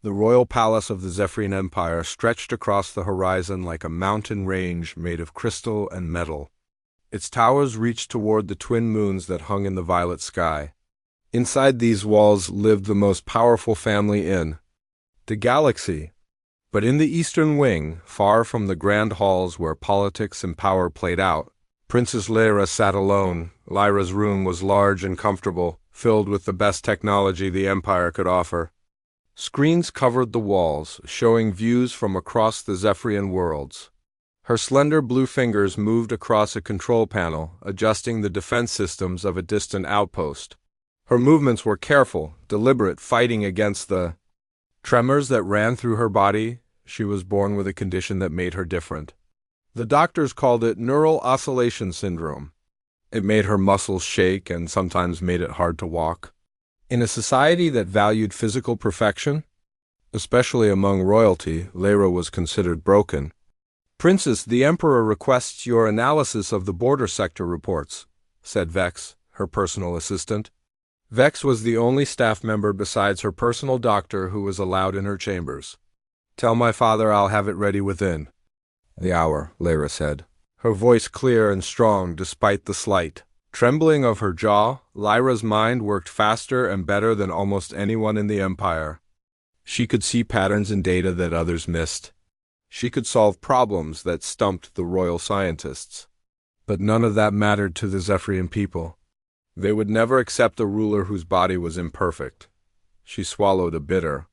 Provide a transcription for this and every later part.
The royal palace of the Zephyrian Empire stretched across the horizon like a mountain range made of crystal and metal. Its towers reached toward the twin moons that hung in the violet sky. Inside these walls lived the most powerful family in the galaxy. But in the eastern wing, far from the grand halls where politics and power played out, Princess Lyra sat alone. Lyra's room was large and comfortable, filled with the best technology the Empire could offer. Screens covered the walls, showing views from across the Zephyrian worlds. Her slender blue fingers moved across a control panel, adjusting the defense systems of a distant outpost. Her movements were careful, deliberate, fighting against the tremors that ran through her body. She was born with a condition that made her different. The doctors called it neural oscillation syndrome. It made her muscles shake and sometimes made it hard to walk. In a society that valued physical perfection, especially among royalty, Lyra was considered broken. "Princess, the Emperor requests your analysis of the border sector reports," said Vex, her personal assistant. Vex was the only staff member besides her personal doctor who was allowed in her chambers. "Tell my father I'll have it ready within the hour," Lyra said, her voice clear and strong despite the slight trembling of her jaw. Lyra's mind worked faster and better than almost anyone in the Empire. She could see patterns in data that others missed. She could solve problems that stumped the royal scientists. But none of that mattered to the Zephyrian people. They would never accept a ruler whose body was imperfect. She swallowed a bitter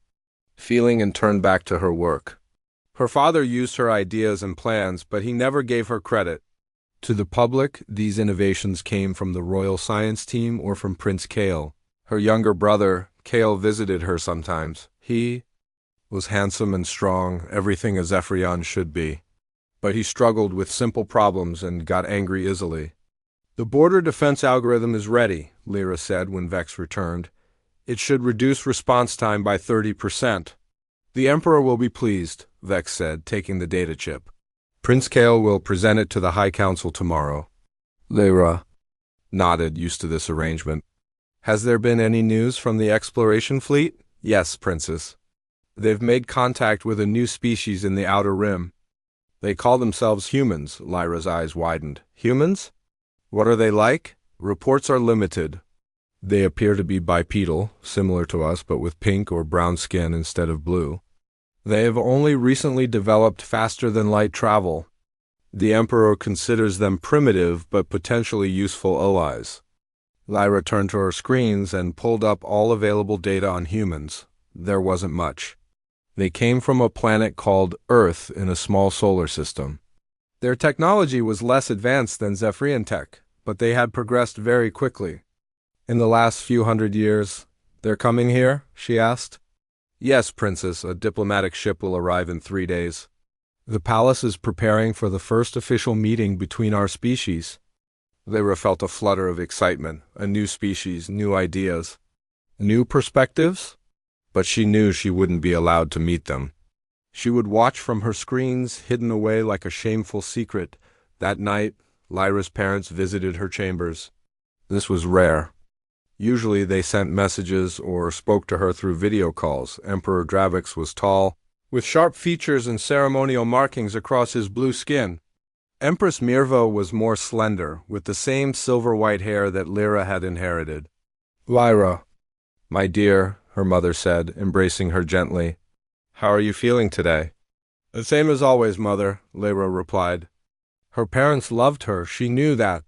feeling and turned back to her work. Her father used her ideas and plans, but he never gave her credit. To the public, these innovations came from the Royal Science Team or from Prince Kale. Her younger brother, Kale, visited her sometimes. He was handsome and strong, everything a Zephyrian should be. But he struggled with simple problems and got angry easily. "The border defense algorithm is ready," Lyra said when Vex returned. "It should reduce response time by 30%. "The Emperor will be pleased," Vex said, taking the data chip. "Prince Kale will present it to the High Council tomorrow." Lyra nodded, used to this arrangement. "Has there been any news from the exploration fleet?" "Yes, Princess. They've made contact with a new species in the Outer Rim. They call themselves humans." Lyra's eyes widened. "Humans? What are they like?" "Reports are limited. They appear to be bipedal, similar to us, but with pink or brown skin instead of blue. They have only recently developed faster-than-light travel. The Emperor considers them primitive but potentially useful allies." Lyra turned to her screens and pulled up all available data on humans. There wasn't much. They came from a planet called Earth in a small solar system. Their technology was less advanced than Zephyrian tech, but they had progressed very quickly. "In the last few hundred years, they're coming here?" she asked. "Yes, Princess. A diplomatic ship will arrive in 3 days. The palace is preparing for the first official meeting between our species." Lyra felt a flutter of excitement. A new species, new ideas, new perspectives? But she knew she wouldn't be allowed to meet them. She would watch from her screens, hidden away like a shameful secret. That night, Lyra's parents visited her chambers. This was rare. Usually they sent messages or spoke to her through video calls. Emperor Dravix was tall, with sharp features and ceremonial markings across his blue skin. Empress Mirvo was more slender, with the same silver-white hair that Lyra had inherited. "Lyra, my dear," her mother said, embracing her gently. "How are you feeling today?" "The same as always, Mother," Lyra replied. Her parents loved her, she knew that.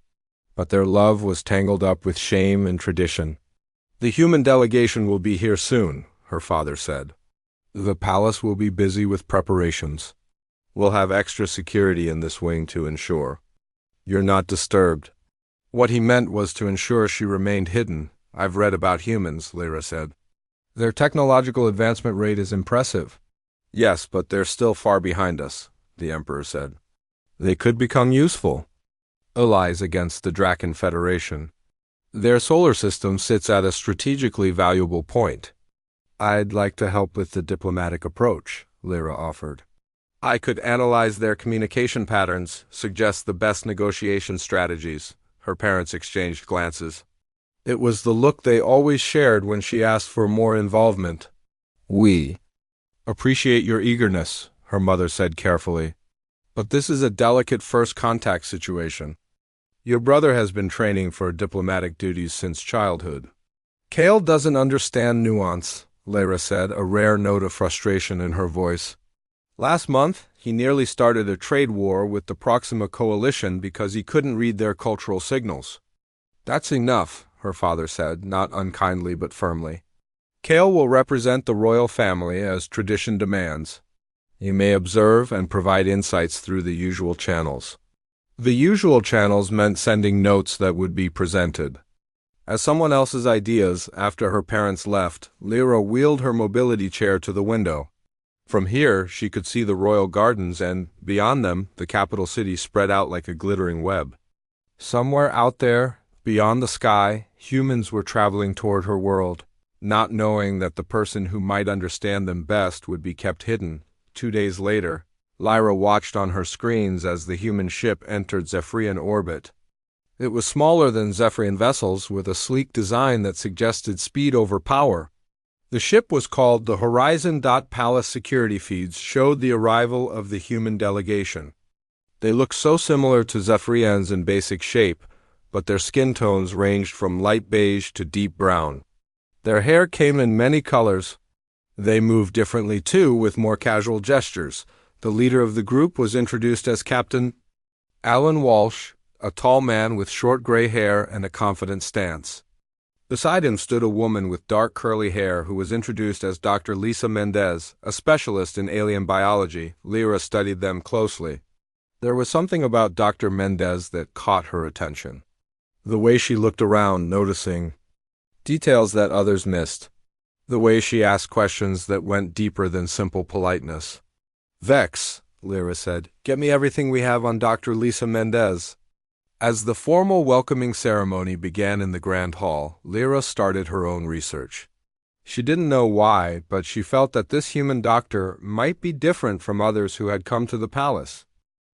But their love was tangled up with shame and tradition. "The human delegation will be here soon," her father said. "The palace will be busy with preparations. We'll have extra security in this wing to ensure you're not disturbed." What he meant was to ensure she remained hidden. "I've read about humans," Lyra said. "Their technological advancement rate is impressive." "Yes, but they're still far behind us," the Emperor said. "They could become useful allies against the Draken Federation. Their solar system sits at a strategically valuable point." "I'd like to help with the diplomatic approach," Lyra offered. "I could analyze their communication patterns, suggest the best negotiation strategies." Her parents exchanged glances. It was the look they always shared when she asked for more involvement. "We Appreciate your eagerness, her mother said carefully. But this is a delicate first contact situation. Your brother has been training for diplomatic duties since childhood. Kale doesn't understand nuance, Lyra said, a rare note of frustration in her voice. Last month, he nearly started a trade war with the Proxima Coalition because he couldn't read their cultural signals. That's enough, her father said, not unkindly but firmly. Kale will represent the royal family as tradition demands. He may observe and provide insights through the usual channels. The usual channels meant sending notes that would be presented. As someone else's ideas, after her parents left, Lyra wheeled her mobility chair to the window. From here, she could see the royal gardens and, beyond them, the capital city spread out like a glittering web. Somewhere out there, beyond the sky, humans were traveling toward her world, not knowing that the person who might understand them best would be kept hidden. 2 days later, Lyra watched on her screens as the human ship entered Zephyrian orbit. It was smaller than Zephyrian vessels, with a sleek design that suggested speed over power. The ship was called the Horizon. Palace security feeds showed the arrival of the human delegation. They looked so similar to Zephyrians in basic shape, but their skin tones ranged from light beige to deep brown. Their hair came in many colors. They moved differently too, with more casual gestures. The leader of the group was introduced as Captain Alan Walsh, a tall man with short gray hair and a confident stance. Beside him stood a woman with dark curly hair who was introduced as Dr. Lisa Mendez, a specialist in alien biology. Lyra studied them closely. There was something about Dr. Mendez that caught her attention. The way she looked around, noticing details that others missed. The way she asked questions that went deeper than simple politeness. "Vex," Lyra said, "get me everything we have on Dr. Lisa Mendez." As the formal welcoming ceremony began in the Grand Hall, Lyra started her own research. She didn't know why, but she felt that this human doctor might be different from others who had come to the palace.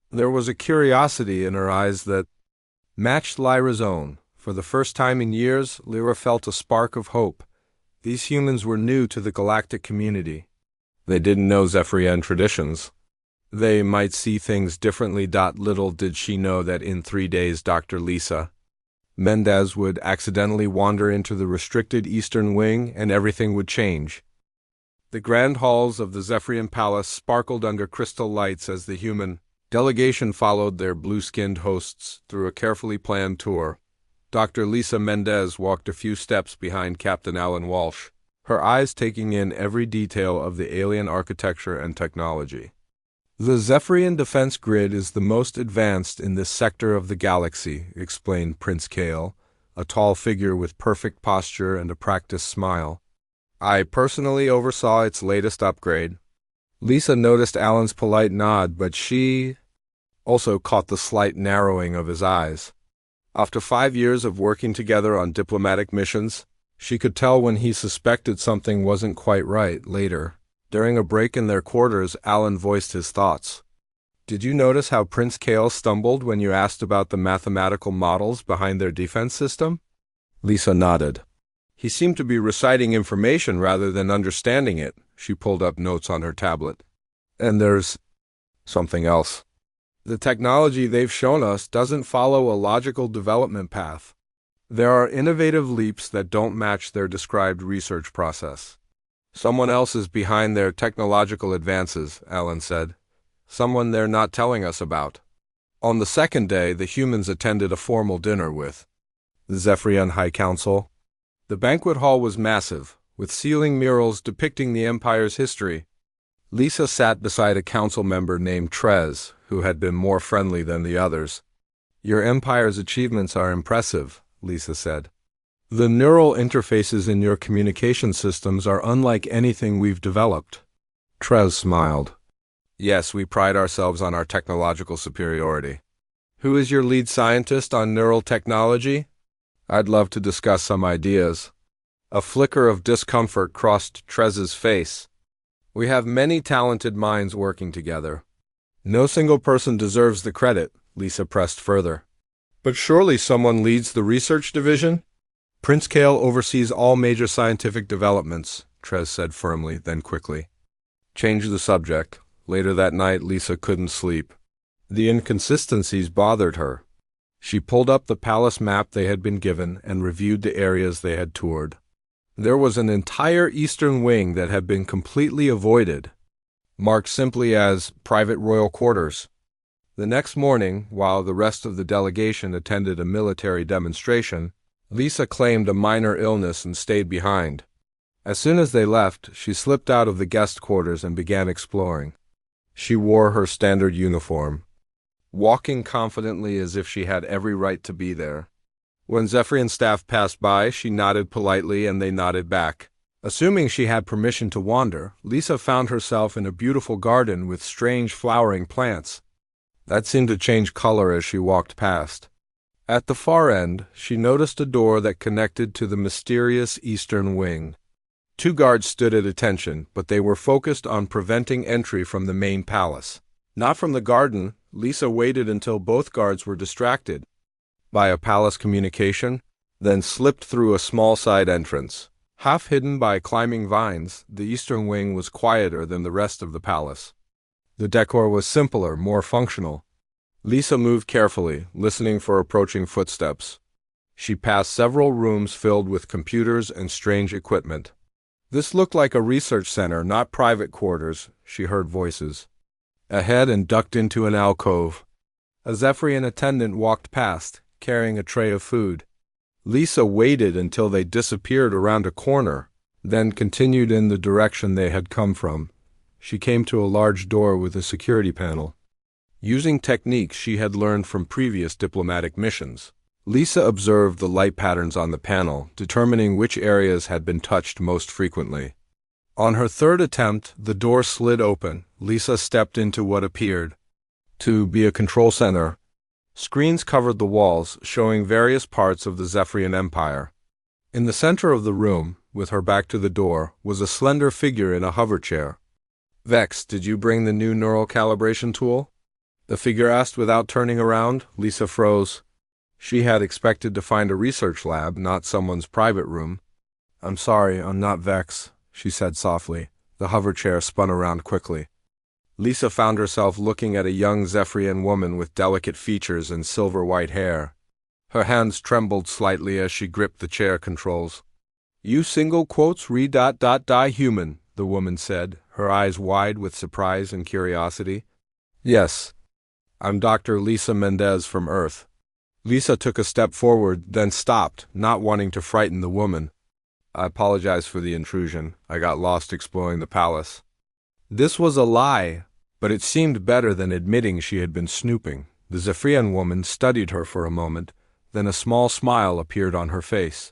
There was a curiosity in her eyes that matched Lyra's own. For the first time in years, Lyra felt a spark of hope. These humans were new to the galactic community. They didn't know Zephyrian traditions. They might see things differently. Little did she know that in 3 days Dr. Lisa Mendez would accidentally wander into the restricted eastern wing and everything would change. The grand halls of the Zephyrian palace sparkled under crystal lights as the human delegation followed their blue-skinned hosts through a carefully planned tour. Dr. Lisa Mendez walked a few steps behind Captain Alan Walsh, her eyes taking in every detail of the alien architecture and technology. "The Zephyrian defense grid is the most advanced in this sector of the galaxy," explained Prince Kale, a tall figure with perfect posture and a practiced smile. "I personally oversaw its latest upgrade." Lisa noticed Alan's polite nod, but she also caught the slight narrowing of his eyes. After 5 years of working together on diplomatic missions, she could tell when he suspected something wasn't quite right. Later, during a break in their quarters, Alan voiced his thoughts. "Did you notice how Prince Kale stumbled when you asked about the mathematical models behind their defense system?" Lisa nodded. "He seemed to be reciting information rather than understanding it." She pulled up notes on her tablet. "And there's something else. The technology they've shown us doesn't follow a logical development path. There are innovative leaps that don't match their described research process. Someone else is behind their technological advances," Alan said. "Someone they're not telling us about." On the second day, the humans attended a formal dinner with the Zephyrian High Council. The banquet hall was massive, with ceiling murals depicting the Empire's history. Lisa sat beside a council member named Trez, who had been more friendly than the others. "Your Empire's achievements are impressive," Lisa said. "The neural interfaces in your communication systems are unlike anything we've developed." Trez smiled. "Yes, we pride ourselves on our technological superiority." "Who is your lead scientist on neural technology?" "I'd love to discuss some ideas." A flicker of discomfort crossed Trez's face. "We have many talented minds working together." "No single person deserves the credit," Lisa pressed further. "But surely someone leads the research division?" "Prince Kale oversees all major scientific developments," Trez said firmly, then quickly. Change the subject. Later that night, Lisa couldn't sleep. The inconsistencies bothered her. She pulled up the palace map they had been given and reviewed the areas they had toured. There was an entire eastern wing that had been completely avoided, marked simply as private royal quarters. The next morning, while the rest of the delegation attended a military demonstration, Lisa claimed a minor illness and stayed behind. As soon as they left, she slipped out of the guest quarters and began exploring. She wore her standard uniform, walking confidently as if she had every right to be there. When Zephyr and staff passed by, she nodded politely and they nodded back. Assuming she had permission to wander, Lisa found herself in a beautiful garden with strange flowering plants that seemed to change color as she walked past. At the far end, she noticed a door that connected to the mysterious eastern wing. 2 guards stood at attention, but they were focused on preventing entry from the main palace. Not from the garden. Lisa waited until both guards were distracted by a palace communication, then slipped through a small side entrance. Half hidden by climbing vines, the eastern wing was quieter than the rest of the palace. The decor was simpler, more functional. Lisa moved carefully, listening for approaching footsteps. She passed several rooms filled with computers and strange equipment. This looked like a research center, not private quarters, she heard voices ahead and ducked into an alcove. A Zephyrian attendant walked past, carrying a tray of food. Lisa waited until they disappeared around a corner, then continued in the direction they had come from. She came to a large door with a security panel. Using techniques she had learned from previous diplomatic missions, Lisa observed the light patterns on the panel, determining which areas had been touched most frequently. On her third attempt, the door slid open. Lisa stepped into what appeared to be a control center. Screens covered the walls, showing various parts of the Zephyrian Empire. In the center of the room, with her back to the door, was a slender figure in a hover chair. "Vex, did you bring the new neural calibration tool?" the figure asked without turning around. Lisa froze. She had expected to find a research lab, not someone's private room. "I'm sorry, I'm not Vex," she said softly. The hover chair spun around quickly. Lisa found herself looking at a young Zephyrian woman with delicate features and silver-white hair. Her hands trembled slightly as she gripped the chair controls. "You single quotes human," the woman said, her eyes wide with surprise and curiosity. "Yes. I'm Dr. Lisa Mendez from Earth." Lisa took a step forward, then stopped, not wanting to frighten the woman. "I apologize for the intrusion. I got lost exploring the palace." This was a lie, but it seemed better than admitting she had been snooping. The Zephyrian woman studied her for a moment, then a small smile appeared on her face.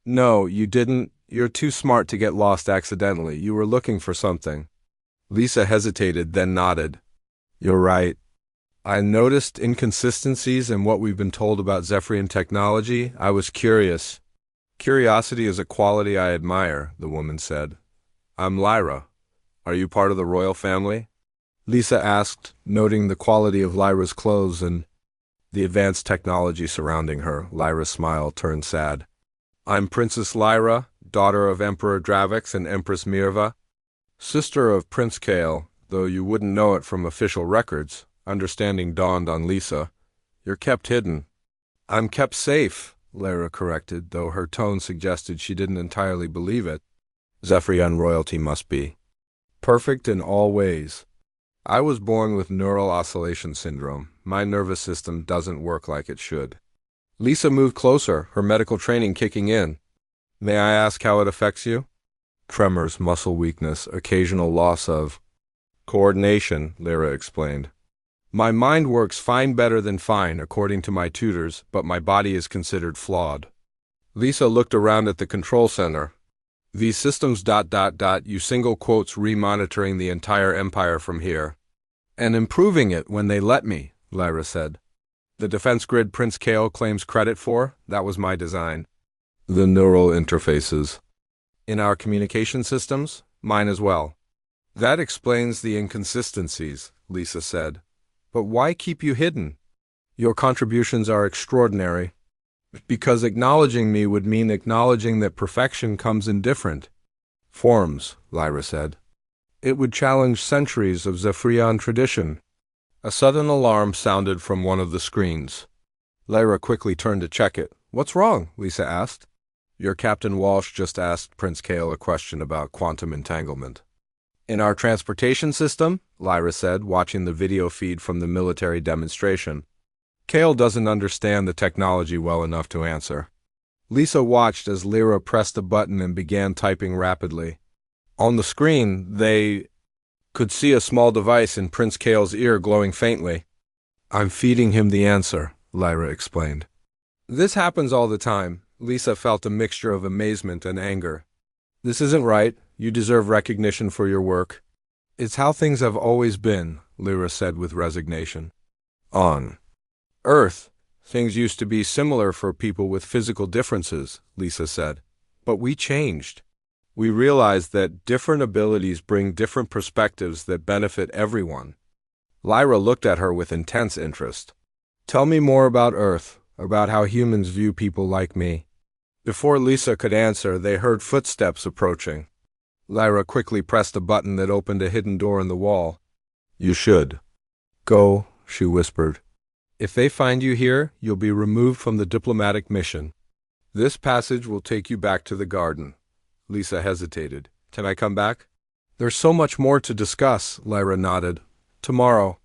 "No, you didn't. You're too smart to get lost accidentally. You were looking for something." Lisa hesitated, then nodded. "You're right. I noticed inconsistencies in what we've been told about Zephyrian technology. I was curious." "Curiosity is a quality I admire," the woman said. "I'm Lyra. Are you part of the royal family?" Lisa asked, noting the quality of Lyra's clothes and the advanced technology surrounding her. Lyra's smile turned sad. "I'm Princess Lyra, daughter of Emperor Dravix and Empress Mirva, sister of Prince Kale, though you wouldn't know it from official records." Understanding dawned on Lisa. "You're kept hidden." "I'm kept safe," Lyra corrected, though her tone suggested she didn't entirely believe it. Zephyrian royalty must be perfect in all ways. "I was born with neural oscillation syndrome. My nervous system doesn't work like it should." Lisa moved closer, her medical training kicking in. "May I ask how it affects you?" "Tremors, muscle weakness, occasional loss of coordination," Lyra explained. "My mind works fine, better than fine, according to my tutors, but my body is considered flawed." Lisa looked around at the control center. "These systems ... you single quotes re-monitoring the entire empire from here. And improving it when they let me," Lyra said. "The defense grid Prince Kale claims credit for, that was my design." "The neural interfaces in our communication systems? Mine as well." "That explains the inconsistencies," Lisa said. "But why keep you hidden? Your contributions are extraordinary." "Because acknowledging me would mean acknowledging that perfection comes in different forms," Lyra said. It would challenge centuries of Zephyrian tradition. A sudden alarm sounded from one of the screens. Lyra quickly turned to check it. "What's wrong?" Lisa asked. "Your Captain Walsh just asked Prince Kale a question about quantum entanglement." "In our transportation system?" Lyra said, watching the video feed from the military demonstration. "Kale doesn't understand the technology well enough to answer." Lisa watched as Lyra pressed a button and began typing rapidly. On the screen, they could see a small device in Prince Kale's ear glowing faintly. "I'm feeding him the answer," Lyra explained. "This happens all the time." Lisa felt a mixture of amazement and anger. "This isn't right. You deserve recognition for your work." "It's how things have always been," Lyra said with resignation. "On Earth, things used to be similar for people with physical differences," Lisa said. "But we changed. We realized that different abilities bring different perspectives that benefit everyone." Lyra looked at her with intense interest. "Tell me more about Earth, about how humans view people like me." Before Lisa could answer, they heard footsteps approaching. Lyra quickly pressed a button that opened a hidden door in the wall. "You should go," she whispered. "If they find you here, you'll be removed from the diplomatic mission. This passage will take you back to the garden." Lisa hesitated. "Can I come back?" "There's so much more to discuss," Lyra nodded. "Tomorrow."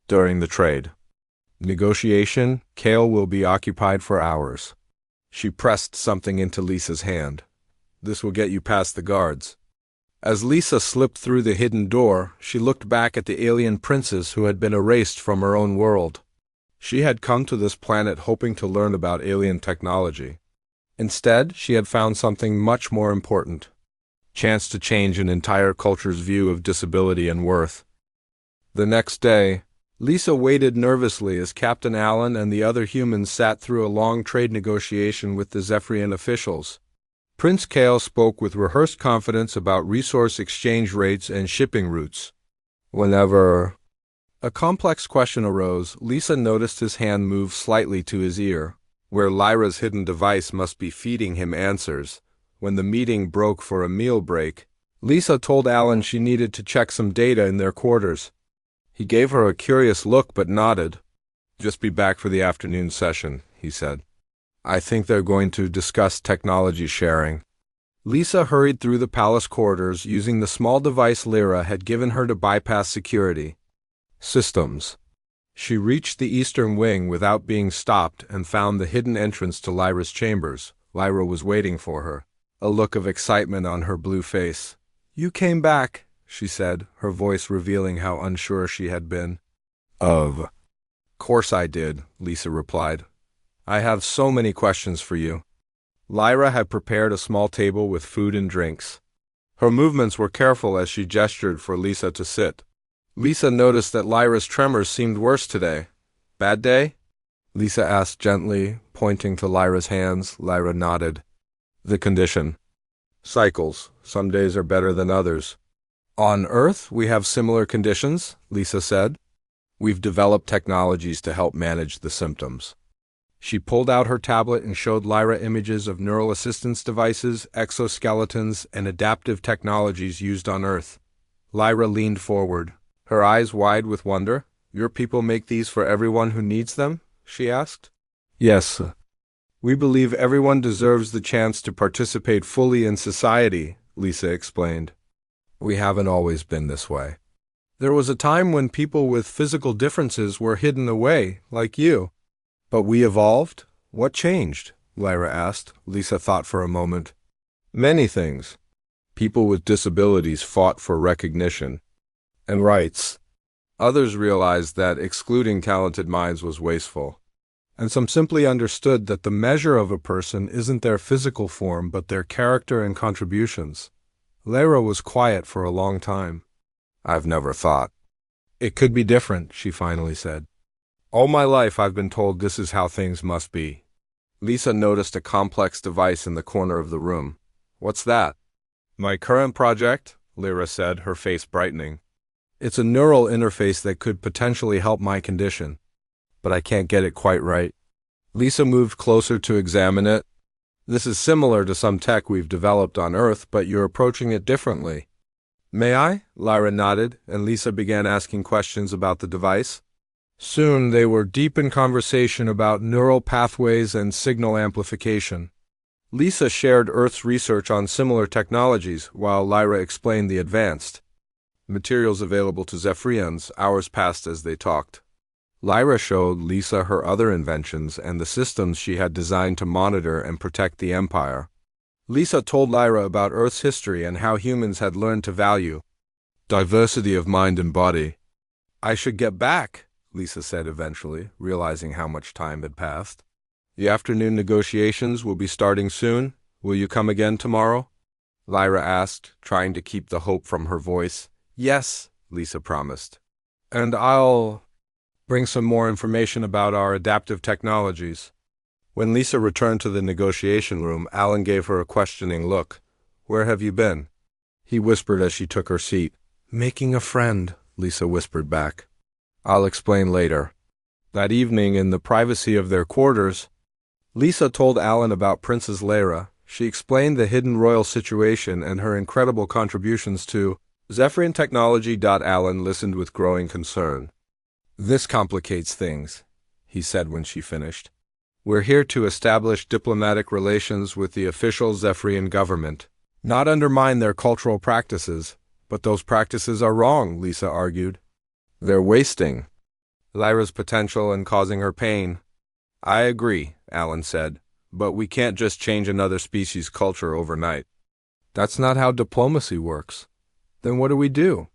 "During the trade negotiation, Kale will be occupied for hours." She pressed something into Lisa's hand. "This will get you past the guards." As Lisa slipped through the hidden door, she looked back at the alien princess who had been erased from her own world. She had come to this planet hoping to learn about alien technology. Instead, she had found something much more important: chance to change an entire culture's view of disability and worth. The next day, Lisa waited nervously as Captain Allen and the other humans sat through a long trade negotiation with the Zephyrian officials. Prince Kale spoke with rehearsed confidence about resource exchange rates and shipping routes. Whenever a complex question arose, Lisa noticed his hand move slightly to his ear, where Lyra's hidden device must be feeding him answers. When the meeting broke for a meal break, Lisa told Allen she needed to check some data in their quarters. He gave her a curious look but nodded. "Just be back for the afternoon session," he said. "I think they're going to discuss technology sharing." Lisa hurried through the palace corridors using the small device Lyra had given her to bypass security systems. She reached the eastern wing without being stopped and found the hidden entrance to Lyra's chambers. Lyra was waiting for her, a look of excitement on her blue face. "You came back," she said, her voice revealing how unsure she had been. "Of course I did," Lisa replied. "I have so many questions for you." Lyra had prepared a small table with food and drinks. Her movements were careful as she gestured for Lisa to sit. Lisa noticed that Lyra's tremors seemed worse today. "Bad day?" Lisa asked gently, pointing to Lyra's hands. Lyra nodded. "The condition. Cycles. Some days are better than others." "On Earth, we have similar conditions," Lisa said. "We've developed technologies to help manage the symptoms." She pulled out her tablet and showed Lyra images of neural assistance devices, exoskeletons, and adaptive technologies used on Earth. Lyra leaned forward, her eyes wide with wonder. "Your people make these for everyone who needs them?" she asked. "Yes. We believe everyone deserves the chance to participate fully in society," Lisa explained. "We haven't always been this way. There was a time when people with physical differences were hidden away, like you." "But we evolved? What changed?" Lyra asked. Lisa thought for a moment. "Many things. People with disabilities fought for recognition and rights. Others realized that excluding talented minds was wasteful. And some simply understood that the measure of a person isn't their physical form but their character and contributions." Lyra was quiet for a long time. "I've never thought it could be different," she finally said. "All my life I've been told this is how things must be." Lisa noticed a complex device in the corner of the room. "What's that?" "My current project," Lyra said, her face brightening. "It's a neural interface that could potentially help my condition, but I can't get it quite right." Lisa moved closer to examine it. "This is similar to some tech we've developed on Earth, but you're approaching it differently." May I? Lyra nodded, and Lisa began asking questions about the device. Soon they were deep in conversation about neural pathways and signal amplification. Lisa shared Earth's research on similar technologies, while Lyra explained the advanced materials available to Zephyrians. Hours passed as they talked. Lyra showed Lisa her other inventions and the systems she had designed to monitor and protect the Empire. Lisa told Lyra about Earth's history and how humans had learned to value diversity of mind and body. I should get back, Lisa said eventually, realizing how much time had passed. The afternoon negotiations will be starting soon. Will you come again tomorrow? Lyra asked, trying to keep the hope from her voice. Yes, Lisa promised. And I'll bring some more information about our adaptive technologies. When Lisa returned to the negotiation room, Alan gave her a questioning look. Where have you been? He whispered as she took her seat. Making a friend, Lisa whispered back. I'll explain later. That evening, in the privacy of their quarters, Lisa told Alan about Princess Lyra. She explained the hidden royal situation and her incredible contributions to Zephyrian technology. Alan listened with growing concern. This complicates things, he said when she finished. We're here to establish diplomatic relations with the official Zephyrian government, not undermine their cultural practices. But those practices are wrong, Lisa argued. They're wasting Lyra's potential and causing her pain. I agree, Alan said, but we can't just change another species' culture overnight. That's not how diplomacy works. Then what do we do?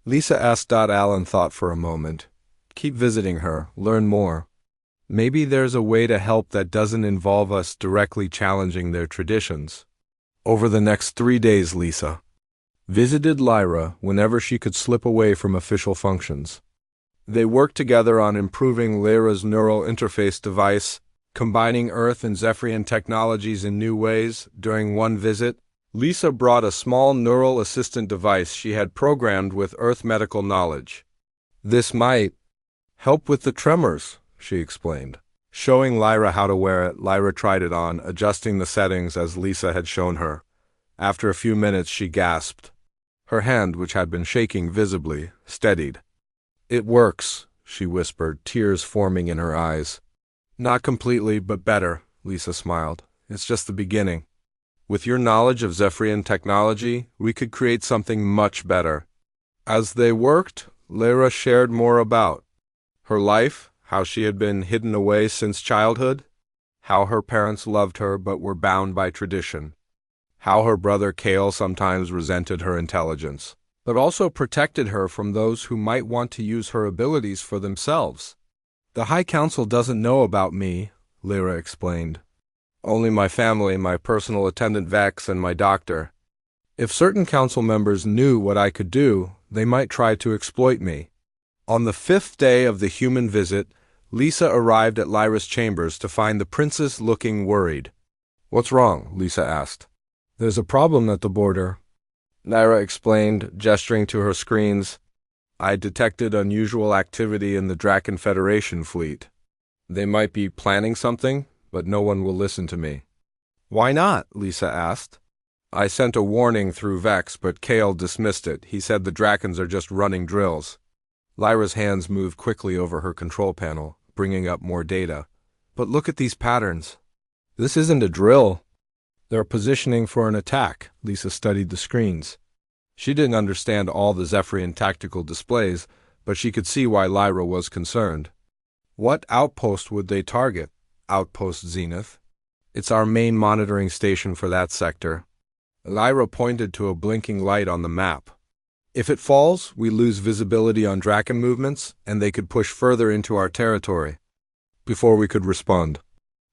Lisa asked. Alan thought for a moment. Keep visiting her, learn more. Maybe there's a way to help that doesn't involve us directly challenging their traditions. Over the next 3 days, Lisa visited Lyra whenever she could slip away from official functions. They worked together on improving Lyra's neural interface device, combining Earth and Zephyrian technologies in new ways. During one visit, Lisa brought a small neural assistant device she had programmed with Earth medical knowledge. This might help with the tremors, she explained. Showing Lyra how to wear it, Lyra tried it on, adjusting the settings as Lisa had shown her. After a few minutes, she gasped. Her hand, which had been shaking visibly, steadied. It works, she whispered, tears forming in her eyes. Not completely, but better, Lisa smiled. It's just the beginning. With your knowledge of Zephyrian technology, we could create something much better. As they worked, Lyra shared more about her life, how she had been hidden away since childhood, how her parents loved her but were bound by tradition, how her brother Kale sometimes resented her intelligence, but also protected her from those who might want to use her abilities for themselves. The High Council doesn't know about me, Lyra explained. Only my family, my personal attendant Vex, and my doctor. If certain council members knew what I could do, they might try to exploit me. On the 5th day of the human visit, Lisa arrived at Lyra's chambers to find the princess looking worried. What's wrong? Lisa asked. There's a problem at the border, Lyra explained, gesturing to her screens. I detected unusual activity in the Draken Federation fleet. They might be planning something, but no one will listen to me. Why not? Lisa asked. I sent a warning through Vex, but Kale dismissed it. He said the Drakens are just running drills. Lyra's hands moved quickly over her control panel, bringing up more data. But look at these patterns. This isn't a drill. They're positioning for an attack. Lisa studied the screens. She didn't understand all the Zephyrian tactical displays, but she could see why Lyra was concerned. What outpost would they target? Outpost Zenith. It's our main monitoring station for that sector. Lyra pointed to a blinking light on the map. If it falls, we lose visibility on Draken movements, and they could push further into our territory. Before we could respond.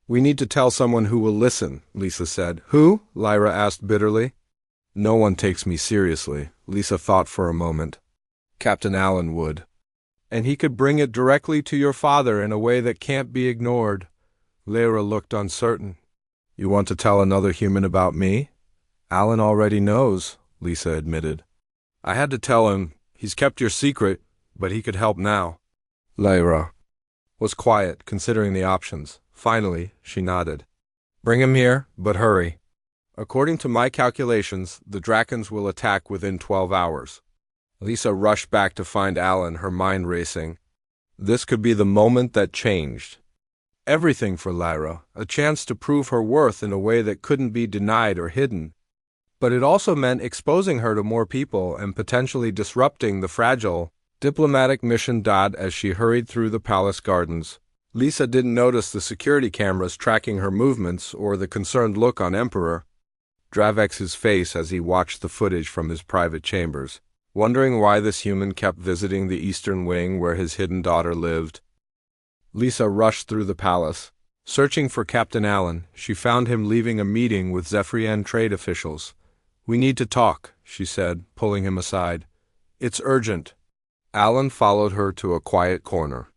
We need to tell someone who will listen, Lisa said. Who? Lyra asked bitterly. No one takes me seriously, Lisa thought for a moment. Captain Allen would. And he could bring it directly to your father in a way that can't be ignored. Lyra looked uncertain. You want to tell another human about me? Allen already knows, Lisa admitted. I had to tell him. He's kept your secret, but he could help now. Lyra was quiet, considering the options. Finally, she nodded. Bring him here, but hurry. According to my calculations, the Drakons will attack within 12 hours. Lisa rushed back to find Alan, her mind racing. This could be the moment that changed everything for Lyra, a chance to prove her worth in a way that couldn't be denied or hidden. But it also meant exposing her to more people and potentially disrupting the fragile diplomatic mission. As she hurried through the palace gardens, Lisa didn't notice the security cameras tracking her movements or the concerned look on Emperor Dravex's face as he watched the footage from his private chambers, wondering why this human kept visiting the eastern wing where his hidden daughter lived. Lisa rushed through the palace. Searching for Captain Allen, she found him leaving a meeting with Zephyrian trade officials. "We need to talk," she said, pulling him aside. "It's urgent." Allen followed her to a quiet corner.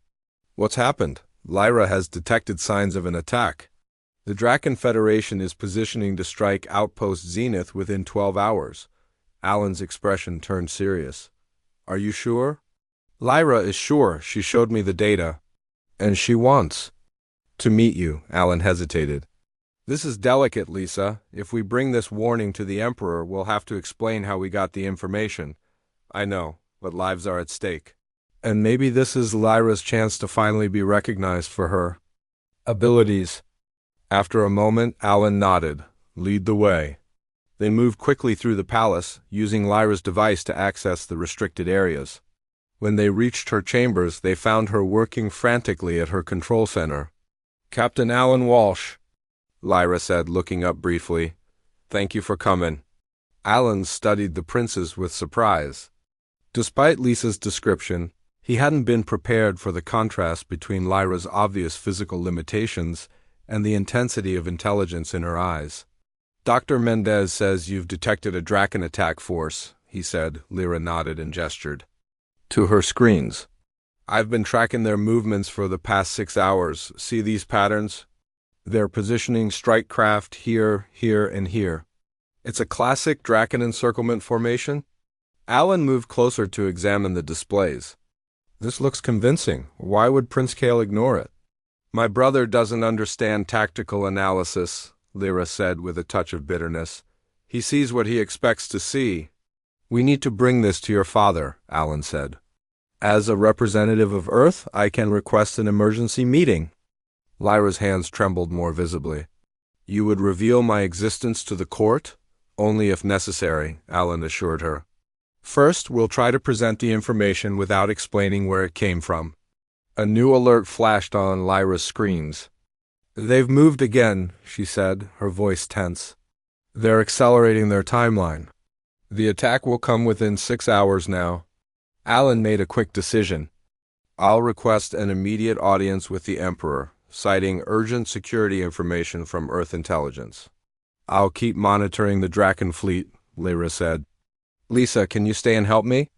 "What's happened?" "Lyra has detected signs of an attack. The Drakon Federation is positioning to strike Outpost Zenith within 12 hours. Allen's expression turned serious. "Are you sure?" "Lyra is sure. She showed me the data. And she wants to meet you." Allen hesitated. "This is delicate, Lisa. If we bring this warning to the Emperor, we'll have to explain how we got the information." "I know, but lives are at stake. And maybe this is Lyra's chance to finally be recognized for her abilities." After a moment, Allen nodded. "Lead the way." They moved quickly through the palace, using Lyra's device to access the restricted areas. When they reached her chambers, they found her working frantically at her control center. "Captain Alan Walsh," Lyra said, looking up briefly. "Thank you for coming." Alan studied the princes with surprise. Despite Lisa's description, he hadn't been prepared for the contrast between Lyra's obvious physical limitations and the intensity of intelligence in her eyes. "Dr. Mendez says you've detected a Drakon attack force," he said. Lyra nodded and gestured to her screens. "I've been tracking their movements for the past 6 hours. See these patterns? They're positioning strike craft here, here, and here. It's a classic Drakon encirclement formation." Alan moved closer to examine the displays. "This looks convincing. Why would Prince Kale ignore it?" "My brother doesn't understand tactical analysis," Lyra said with a touch of bitterness. "He sees what he expects to see." "We need to bring this to your father," Alan said. "As a representative of Earth, I can request an emergency meeting." Lyra's hands trembled more visibly. "You would reveal my existence to the court?" "Only if necessary," Alan assured her. "First, we'll try to present the information without explaining where it came from." A new alert flashed on Lyra's screens. "They've moved again," she said, her voice tense. "They're accelerating their timeline. The attack will come within 6 hours now." Alan made a quick decision. "I'll request an immediate audience with the Emperor, citing urgent security information from Earth intelligence." "I'll keep monitoring the Drakon fleet," Lyra said. "Lisa, can you stay and help me?"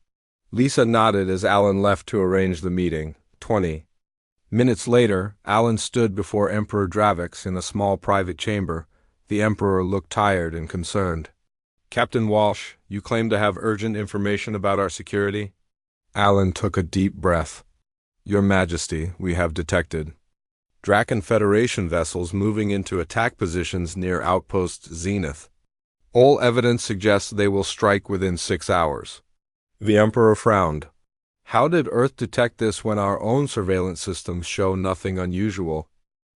Lisa nodded as Alan left to arrange the meeting. 20 minutes later, Alan stood before Emperor Dravex in a small private chamber. The Emperor looked tired and concerned. "Captain Walsh, you claim to have urgent information about our security?" Alan took a deep breath. "Your Majesty, we have detected Drakon Federation vessels moving into attack positions near Outpost Zenith. All evidence suggests they will strike within 6 hours." The Emperor frowned. "How did Earth detect this when our own surveillance systems show nothing unusual?"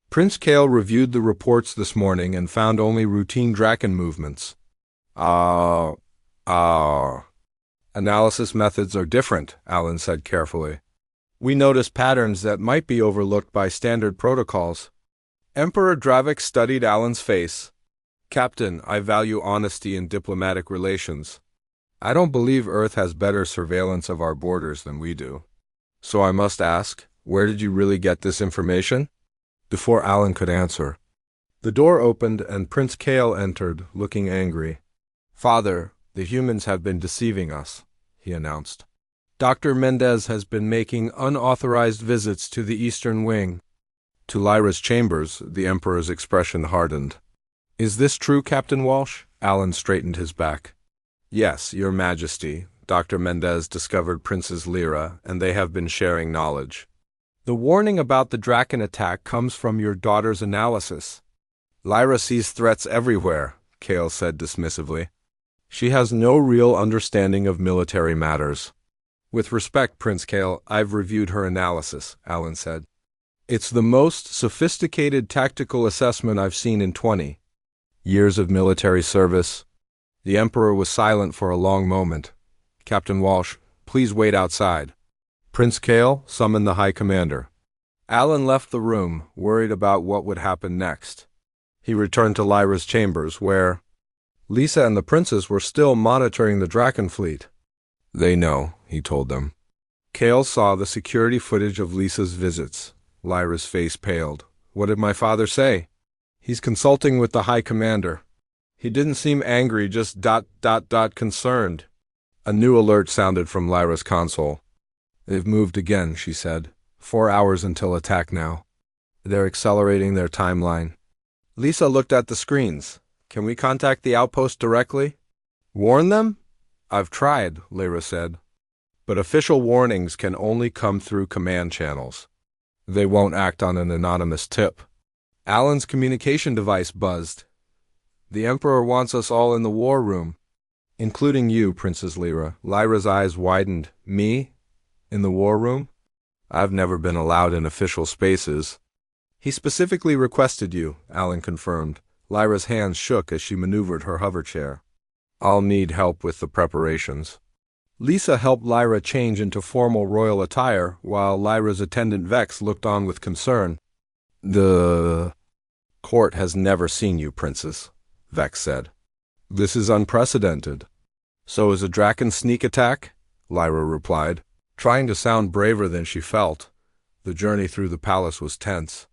"Prince Kale reviewed the reports this morning and found only routine Drakon movements." Analysis methods are different," Alan said carefully. "We notice patterns that might be overlooked by standard protocols." Emperor Dravex studied Alan's face. "Captain, I value honesty in diplomatic relations. I don't believe Earth has better surveillance of our borders than we do. So I must ask, where did you really get this information?" Before Alan could answer, the door opened and Prince Kale entered, looking angry. "Father, the humans have been deceiving us," he announced. "Dr. Mendez has been making unauthorized visits to the Eastern Wing." To Lyra's chambers, the Emperor's expression hardened. "Is this true, Captain Walsh?" Alan straightened his back. "Yes, Your Majesty. Dr. Mendez discovered Princess Lyra, and they have been sharing knowledge. The warning about the Drakon attack comes from your daughter's analysis. Lyra sees threats everywhere, Kale said dismissively. She has no real understanding of military matters. With respect, Prince Kale, I've reviewed her analysis, Alan said. It's the most sophisticated tactical assessment I've seen in 20 years of military service. The Emperor was silent for a long moment. Captain Walsh, please wait outside. Prince Kale summoned the High Commander. Alan left the room, worried about what would happen next. He returned to Lyra's chambers, where Lisa and the princess were still monitoring the Draken fleet. They know, he told them. Kale saw the security footage of Lisa's visits. Lyra's face paled. What did my father say? He's consulting with the High Commander. He didn't seem angry, just ... concerned. A new alert sounded from Lyra's console. They've moved again, she said. 4 hours until attack now. They're accelerating their timeline. Lisa looked at the screens. Can we contact the outpost directly? Warn them? I've tried, Lyra said. But official warnings can only come through command channels. They won't act on an anonymous tip. Alan's communication device buzzed. The Emperor wants us all in the war room. Including you, Princess Lyra. Lyra's eyes widened. Me? In the war room? I've never been allowed in official spaces. He specifically requested you, Alan confirmed. Lyra's hands shook as she maneuvered her hover chair. I'll need help with the preparations. Lisa helped Lyra change into formal royal attire, while Lyra's attendant Vex looked on with concern. The court has never seen you, Princess, Vex said. This is unprecedented. So is a Draken sneak attack? Lyra replied, trying to sound braver than she felt. The journey through the palace was tense.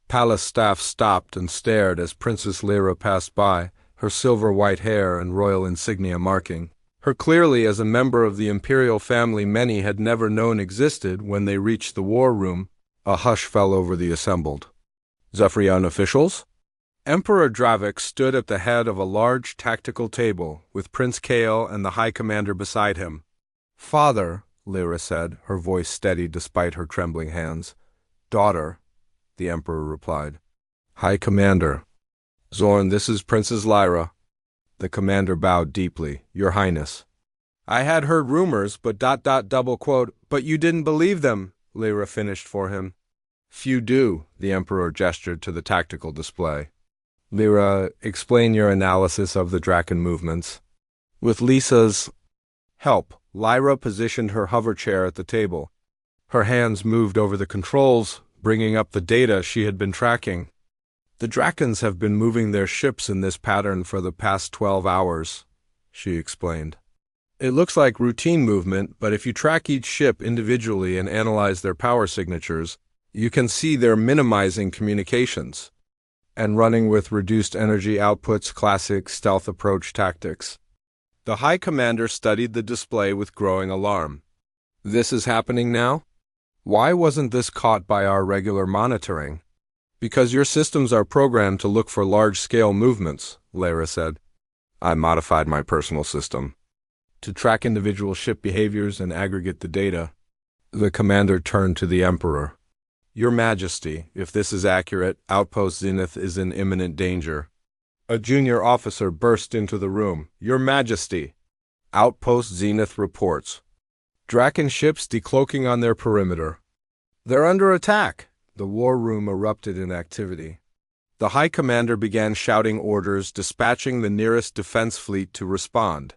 Palace staff stopped and stared as Princess Lyra passed by, her silver-white hair and royal insignia marking her clearly as a member of the imperial family many had never known existed. When they reached the war room, a hush fell over the assembled. Zephyrian officials? Emperor Dravik stood at the head of a large tactical table, with Prince Kale and the High Commander beside him. Father, Lyra said, her voice steady despite her trembling hands. Daughter, the Emperor replied. High Commander. Zorn, this is Princess Lyra. The commander bowed deeply. Your Highness. I had heard rumors, but ... but you didn't believe them, Lyra finished for him. Few do, the Emperor gestured to the tactical display. Lyra, explain your analysis of the Draken movements. With Lisa's help, Lyra positioned her hover chair at the table. Her hands moved over the controls, bringing up the data she had been tracking. The Drakens have been moving their ships in this pattern for the past 12 hours, she explained. It looks like routine movement, but if you track each ship individually and analyze their power signatures, you can see they're minimizing communications and running with reduced energy outputs, classic stealth approach tactics. The High Commander studied the display with growing alarm. This is happening now? Why wasn't this caught by our regular monitoring? Because your systems are programmed to look for large-scale movements, Lyra said. I modified my personal system to track individual ship behaviors and aggregate the data. The commander turned to the Emperor. Your Majesty, if this is accurate, Outpost Zenith is in imminent danger. A junior officer burst into the room. Your Majesty! Outpost Zenith reports. Draken ships decloaking on their perimeter. They're under attack. The war room erupted in activity. The High Commander began shouting orders, dispatching the nearest defense fleet to respond.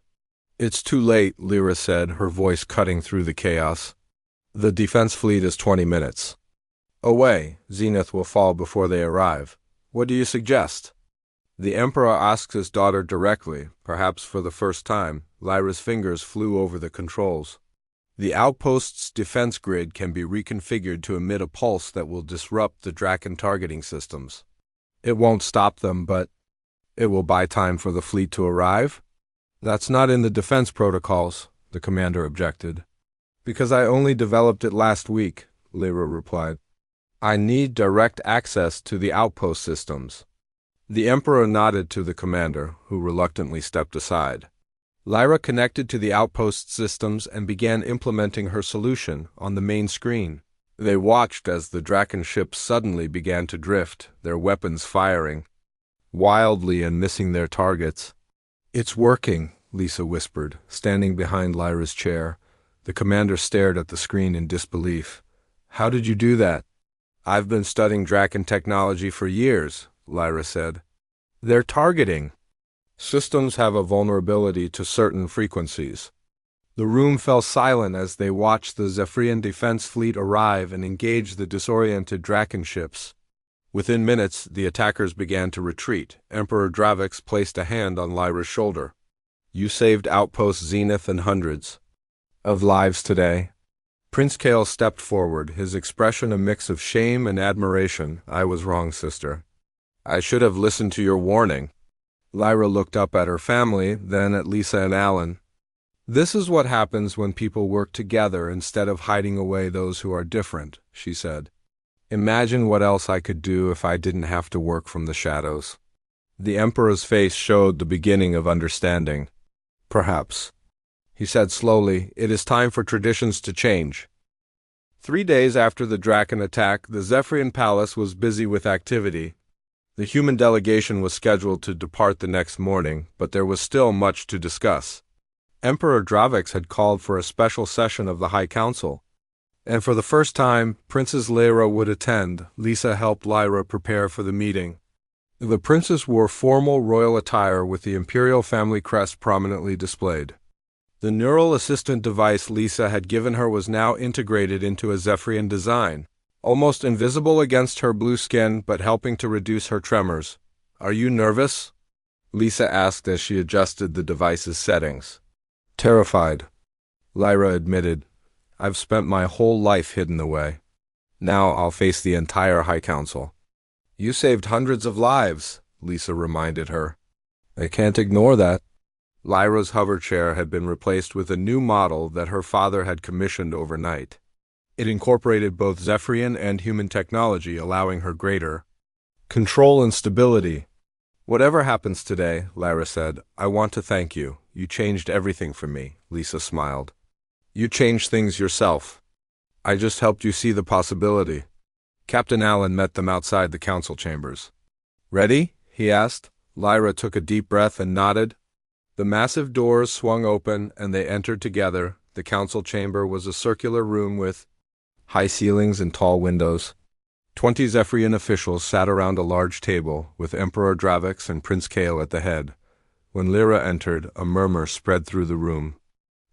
It's too late, Lyra said, her voice cutting through the chaos. The defense fleet is 20 minutes away. Zenith will fall before they arrive. What do you suggest? The Emperor asked his daughter directly, perhaps for the first time. Lyra's fingers flew over the controls. The outpost's defense grid can be reconfigured to emit a pulse that will disrupt the Draken targeting systems. It won't stop them, but it will buy time for the fleet to arrive? That's not in the defense protocols, the commander objected. Because I only developed it last week, Lyra replied. I need direct access to the outpost systems. The Emperor nodded to the commander, who reluctantly stepped aside. Lyra connected to the outpost systems and began implementing her solution on the main screen. They watched as the Draken ships suddenly began to drift, their weapons firing. wildly and missing their targets. "It's working," Lisa whispered, standing behind Lyra's chair. The commander stared at the screen in disbelief. "How did you do that?" "I've been studying Draken technology for years," Lyra said. "They're targeting. Systems have a vulnerability to certain frequencies." The room fell silent as they watched the Zephyrian defense fleet arrive and engage the disoriented Draken ships. Within minutes, the attackers began to retreat. Emperor Dravix placed a hand on Lyra's shoulder. "You saved Outpost Zenith and hundreds of lives today." Prince Kale stepped forward, his expression a mix of shame and admiration. "I was wrong, sister. I should have listened to your warning." Lyra looked up at her family, then at Lisa and Alan. "This is what happens when people work together instead of hiding away those who are different," she said. "Imagine what else I could do if I didn't have to work from the shadows." The Emperor's face showed the beginning of understanding. "Perhaps," he said slowly, "it is time for traditions to change." 3 days after the Draken attack, the Zephyrian Palace was busy with activity. The human delegation was scheduled to depart the next morning, but there was still much to discuss. Emperor Dravix had called for a special session of the High Council, and for the first time, Princess Lyra would attend. Lisa helped Lyra prepare for the meeting. The princess wore formal royal attire with the imperial family crest prominently displayed. The neural assistant device Lisa had given her was now integrated into a Zephyrian design, almost invisible against her blue skin but helping to reduce her tremors. "Are you nervous?" Lisa asked as she adjusted the device's settings. "Terrified," Lyra admitted. "I've spent my whole life hidden away. Now I'll face the entire High Council." "You saved hundreds of lives," Lisa reminded her. "I can't ignore that." Lyra's hover chair had been replaced with a new model that her father had commissioned overnight. It incorporated both Zephyrian and human technology, allowing her greater control and stability. "Whatever happens today," Lyra said, "I want to thank you. You changed everything for me." Lisa smiled. "You changed things yourself. I just helped you see the possibility." Captain Allen met them outside the council chambers. "Ready?" he asked. Lyra took a deep breath and nodded. The massive doors swung open and they entered together. The council chamber was a circular room with high ceilings and tall windows. 20 Zephyrian officials sat around a large table, with Emperor Dravix and Prince Kale at the head. When Lyra entered, a murmur spread through the room.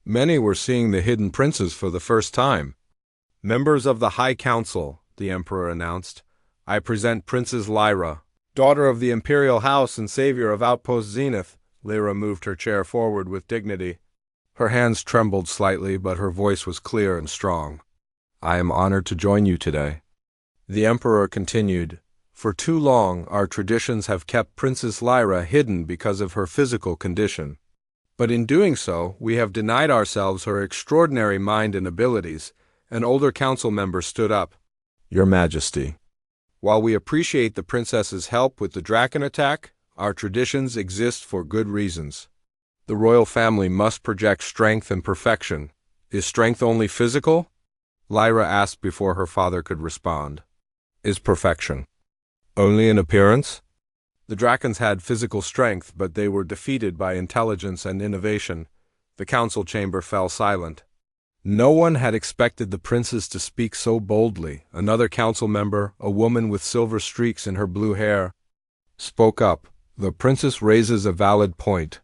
Many were seeing the hidden princes for the first time. "Members of the High Council," the Emperor announced, "I present Princess Lyra, daughter of the Imperial House and savior of Outpost Zenith." Lyra moved her chair forward with dignity. Her hands trembled slightly, but her voice was clear and strong. "I am honored to join you today." The Emperor continued, "For too long, our traditions have kept Princess Lyra hidden because of her physical condition. But in doing so, we have denied ourselves her extraordinary mind and abilities." An older council member stood up. "Your Majesty, while we appreciate the princess's help with the Draken attack, our traditions exist for good reasons. The royal family must project strength and perfection. Is strength only physical?" Lyra asked before her father could respond. "Is perfection only in appearance?" The Drakens had physical strength, but they were defeated by intelligence and innovation. The council chamber fell silent. No one had expected the princess to speak so boldly. Another council member, a woman with silver streaks in her blue hair, spoke up. "The princess raises a valid point.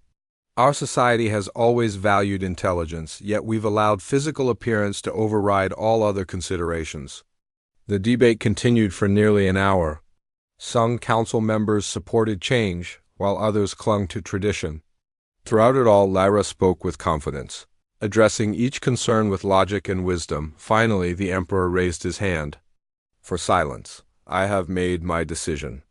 Our society has always valued intelligence, yet we've allowed physical appearance to override all other considerations." The debate continued for nearly an hour. Some council members supported change, while others clung to tradition. Throughout it all, Lyra spoke with confidence, addressing each concern with logic and wisdom. Finally, the Emperor raised his hand for silence. "I have made my decision.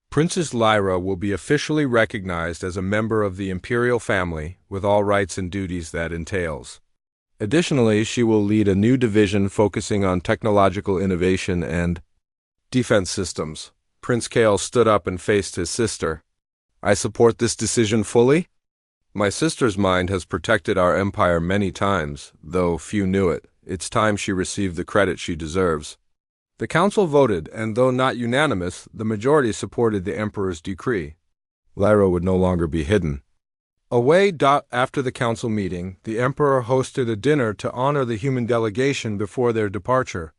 Princess Lyra will be officially recognized as a member of the imperial family, with all rights and duties that entails. Additionally, she will lead a new division focusing on technological innovation and defense systems." Prince Kale stood up and faced his sister. "I support this decision fully. My sister's mind has protected our empire many times, though few knew it. It's time she received the credit she deserves." The council voted, and though not unanimous, the majority supported the Emperor's decree. Lyra would no longer be hidden. After the council meeting, the Emperor hosted a dinner to honor the human delegation before their departure.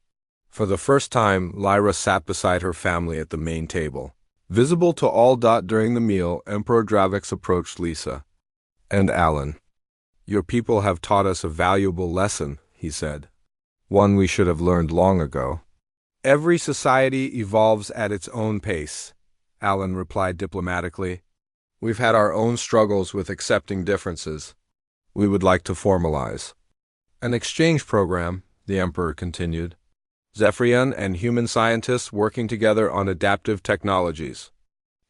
For the first time, Lyra sat beside her family at the main table. Visible to all. During the meal, Emperor Dravix approached Lisa. "And Alan, your people have taught us a valuable lesson," he said. "One we should have learned long ago." "Every society evolves at its own pace," Alan replied diplomatically. "We've had our own struggles with accepting differences. We would like to formalize an exchange program," the Emperor continued. "Zephyrian and human scientists working together on adaptive technologies.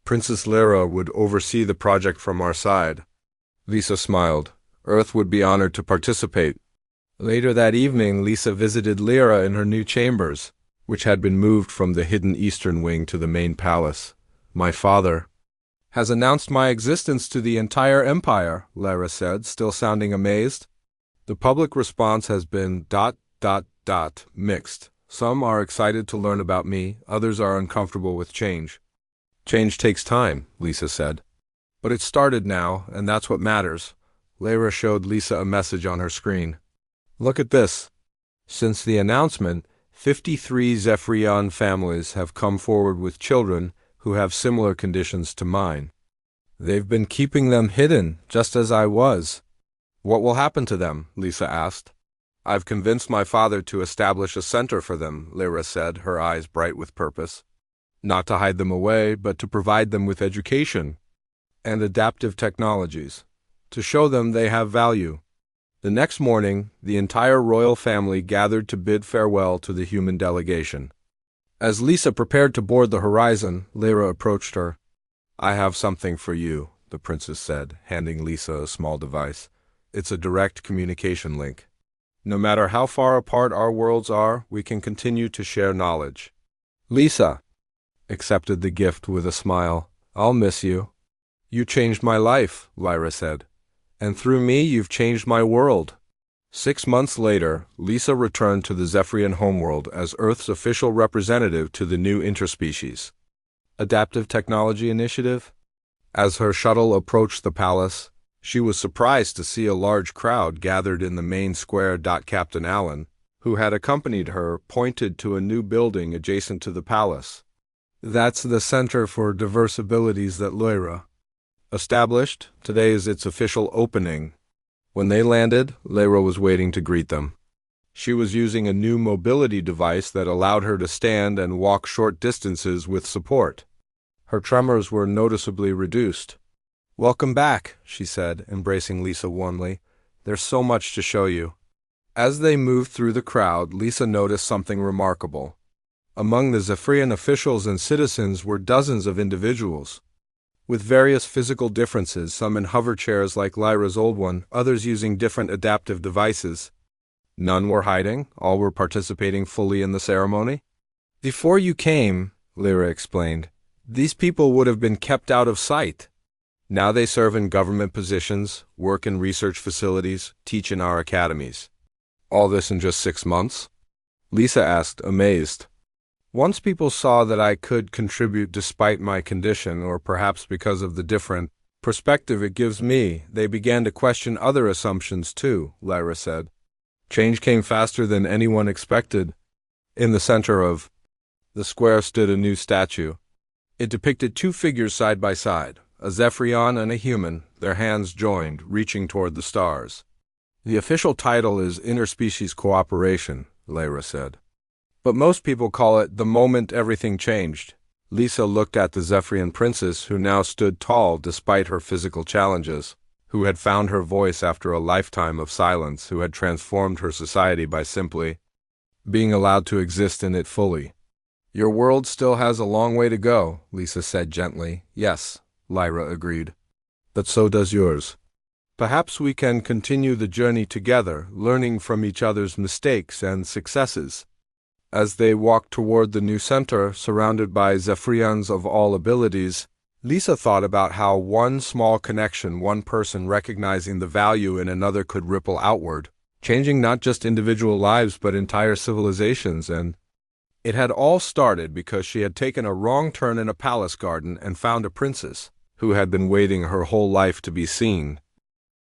Princess Lyra would oversee the project from our side." Lisa smiled. Earth would be honored to participate. Later that evening, Lisa visited Lyra in her new chambers, which had been moved from the hidden eastern wing to the main palace. "My father has announced my existence to the entire empire," Lyra said, still sounding amazed. "The public response has been ... mixed. Some are excited to learn about me, others are uncomfortable with change." "Change takes time," Lisa said. "But it started now, and that's what matters." Lyra showed Lisa a message on her screen. "Look at this. Since the announcement, 53 Zephyrian families have come forward with children who have similar conditions to mine. They've been keeping them hidden, just as I was." "What will happen to them?" Lisa asked. "I've convinced my father to establish a center for them," Lyra said, her eyes bright with purpose. "Not to hide them away, but to provide them with education and adaptive technologies, to show them they have value." The next morning, the entire royal family gathered to bid farewell to the human delegation. As Lisa prepared to board the Horizon, Lyra approached her. "I have something for you," the princess said, handing Lisa a small device. "It's a direct communication link. No matter how far apart our worlds are, we can continue to share knowledge." Lisa accepted the gift with a smile. "I'll miss you." "You changed my life," Lyra said. "And through me, you've changed my world." 6 months later, Lisa returned to the Zephyrian homeworld as Earth's official representative to the new interspecies Adaptive Technology Initiative. As her shuttle approached the palace, she was surprised to see a large crowd gathered in the main square. Captain Allen, who had accompanied her, pointed to a new building adjacent to the palace. "That's the Center for Diverse Abilities that Lyra established. Today is its official opening." When they landed, Lyra was waiting to greet them. She was using a new mobility device that allowed her to stand and walk short distances with support. Her tremors were noticeably reduced. "Welcome back," she said, embracing Lisa warmly. "There's so much to show you." As they moved through the crowd, Lisa noticed something remarkable. Among the Zephyrian officials and citizens were dozens of individuals, with various physical differences, some in hover chairs like Lyra's old one, others using different adaptive devices. None were hiding, all were participating fully in the ceremony. "Before you came," Lyra explained, "these people would have been kept out of sight. Now they serve in government positions, work in research facilities, teach in our academies." "All this in just 6 months?" Lisa asked, amazed. "Once people saw that I could contribute despite my condition, or perhaps because of the different perspective it gives me, they began to question other assumptions too," Lyra said. "Change came faster than anyone expected." In the center of the square stood a new statue. It depicted 2 figures side by side, a Zephyrian and a human, their hands joined, reaching toward the stars. "The official title is Interspecies Cooperation," Lyra said. "But most people call it the moment everything changed." Lisa looked at the Zephyrian princess, who now stood tall despite her physical challenges, who had found her voice after a lifetime of silence, who had transformed her society by simply being allowed to exist in it fully. "Your world still has a long way to go," Lisa said gently. "Yes," Lyra agreed. "But so does yours. Perhaps we can continue the journey together, learning from each other's mistakes and successes." As they walked toward the new center, surrounded by Zephyrians of all abilities, Lisa thought about how one small connection, one person recognizing the value in another could ripple outward, changing not just individual lives but entire civilizations. And it had all started because she had taken a wrong turn in a palace garden and found a princess who had been waiting her whole life to be seen,